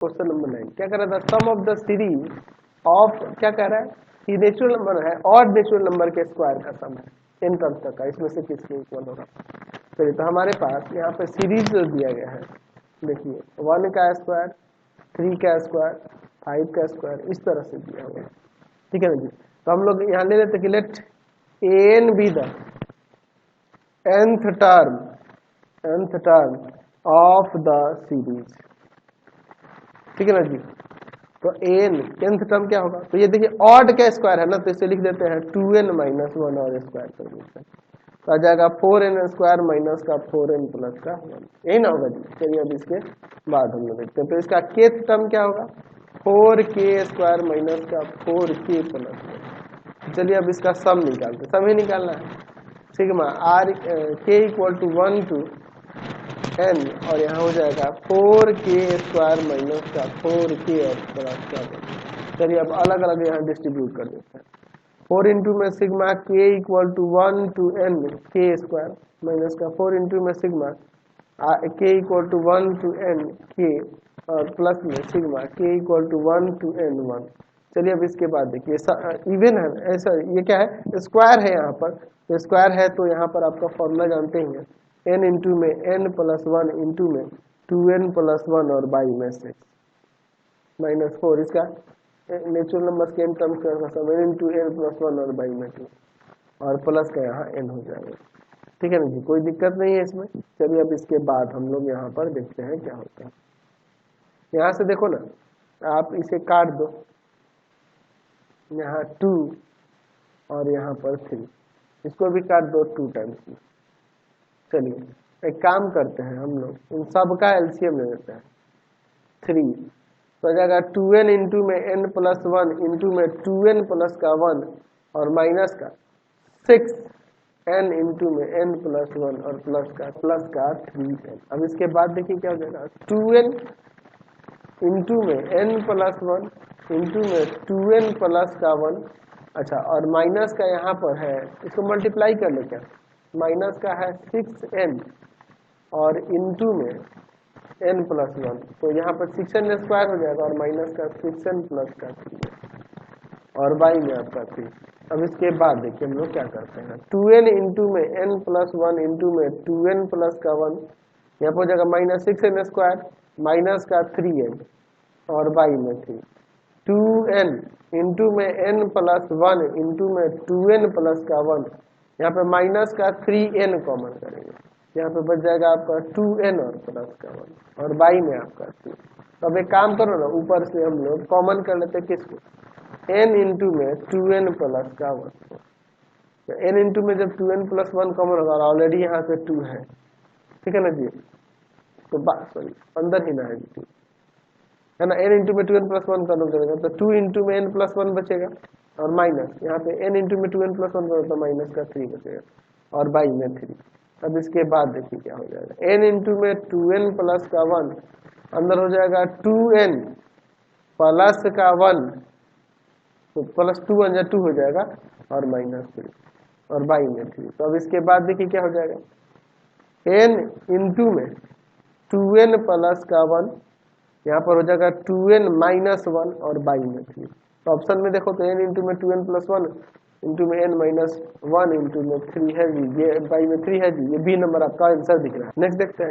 Question number 9 क्या कर रहा था, सम ऑफ द सीरीज ऑफ, क्या कह रहा है कि नेचुरल नंबर है और नेचुरल नंबर के स्क्वायर का सम है n टर्म्स तक का, इसमें से किसके इक्वल होगा। चलिए तो हमारे पास यहाँ पे सीरीज जो दिया गया है, देखिए 1 का स्क्वायर, 3 का स्क्वायर, 5 का स्क्वायर, इस तरह से दिया हुआ है, ठीक है ना जी। तो हम लोग यहाँ ले लेते कि let n be the nth term of the series, ठीक है ना जी। तो nth टर्म क्या होगा, तो ये देखिए ऑड का स्क्वायर है ना, तो इसे लिख देते हैं 2n माइनस 1 और स्क्वायर कर देते हैं, तो आ जाएगा 4n स्क्वायर माइनस का 4n प्लस का 1, यही ना होगा जी। चलिए अब इसके बाद हम लोग देखते हैं, तो इसका kth टर्म क्या होगा, 4k स्क्वायर माइनस का 4k प्लस 1। चलिए अब इसका सम निकालते, सम ही निकालना है, sigma r k equal to 1 to n, और यहाँ हो जाएगा 4k स्क्वायर माइनस का 4k और प्लस का 1। चलिए अब अलग अलग यहाँ डिस्ट्रीब्यूट कर देते हैं, 4 इंटू में sigma k equal to 1 to n k square minus का 4 इंटू में sigma k equal to 1 to n k और प्लस में sigma k equal to 1 to n 1। चलिए अब इसके बाद देखिए इवन है ऐसा, ये क्या है, स्क्वायर है यहाँ पर, तो स्क्वायर है तो यहाँ पर आपका फॉर्मूला जानते ही हैं, n इंटू में n प्लस 1 इंटू में 2n प्लस 1 और बाई में 6 माइनस 4, इसका नेचुरल नंबर के n टर्म्स का सम n इंटू n प्लस 1 और बाई में 2 और प्लस का यहाँ n हो जाएगा, ठीक है ना जी, कोई दिक्कत नहीं है इसमें। चलिए अब इसके बाद हम लोग यहाँ पर देखते हैं क्या होता है। यहाँ से देखो ना, आप इसे काट दो, यहाँ 2 और यहाँ पर 3, इसको भी काट दो 2 टाइम्स में। चलिए एक काम करते हैं, हम लोग इन सब का एलसीएम ले लेते हैं, 3 तो आ जाएगा 2n इंटू में n प्लस 1 इंटू में 2n प्लस का 1 और माइनस का 6n इंटू में n प्लस 1 और प्लस का 3n। अब इसके बाद देखिए क्या हो जाएगा, 2n इंटू में n प्लस 1 इंटू में 2n प्लस का 1, अच्छा और माइनस का यहाँ पर है, इसको मल्टीप्लाई कर ले, क्या माइनस का है 6n और इंटू में n प्लस 1, तो यहाँ पर 6n स्क्वायर हो जाएगा और माइनस का 6n प्लस का 3 और बाई में आपका 3। अब इसके बाद देखिए हम लोग क्या करते हैं, 2n इंटू में n प्लस 1 इंटू में 2n प्लस का 1, यहाँ पर हो जाएगा माइनस 6n स्क्वायर माइनस का 3n और बाई में 3, 2n इंटू में n प्लस 1 इंटू में 2n प्लस का 1, यहाँ पे माइनस का 3n कॉमन करेंगे, यहाँ पे बच जाएगा आपका 2n और प्लस का 1 और बाई में आपका 2। तो अब एक काम करो ना, ऊपर से हम लोग कॉमन कर लेते हैं किसको, n इंटू में 2n प्लस का 1, तो n इंटू में जब 2n प्लस 1 कॉमन होगा और ऑलरेडी यहाँ पे 2 है, ठीक है ना जी, तो सॉरी अंदर ही ना है जी, है ना, n इंटू में 2n प्लस 1 कॉमन करेगा तो 2 इंटू में n प्लस 1 बचेगा और माइनस यहाँ पे n इंटू में 2n प्लस 1 करो तो माइनस का 3 बचेगा और बाई में 3। अब इसके बाद देखिए क्या हो जाएगा, n इंटू में 2n प्लस का 1 अंदर हो जाएगा 2n प्लस का 1, तो प्लस 2 1 2 हो जाएगा और माइनस 3 और बाई में 3। तो अब इसके बाद देखिए क्या हो जाएगा, n इंटू में 2n प्लस का 1, यहाँ पर हो जाएगा 2n माइनस 1 और बाई में 3। तो ऑप्शन में देखो तो n इंटू में 2n प्लस 1 इंटू में n माइनस 1 इंटू में 3 है जी, ये बाई में 3 है जी, ये बी नंबर आपका आंसर दिख रहा है। नेक्स्ट देखते हैं।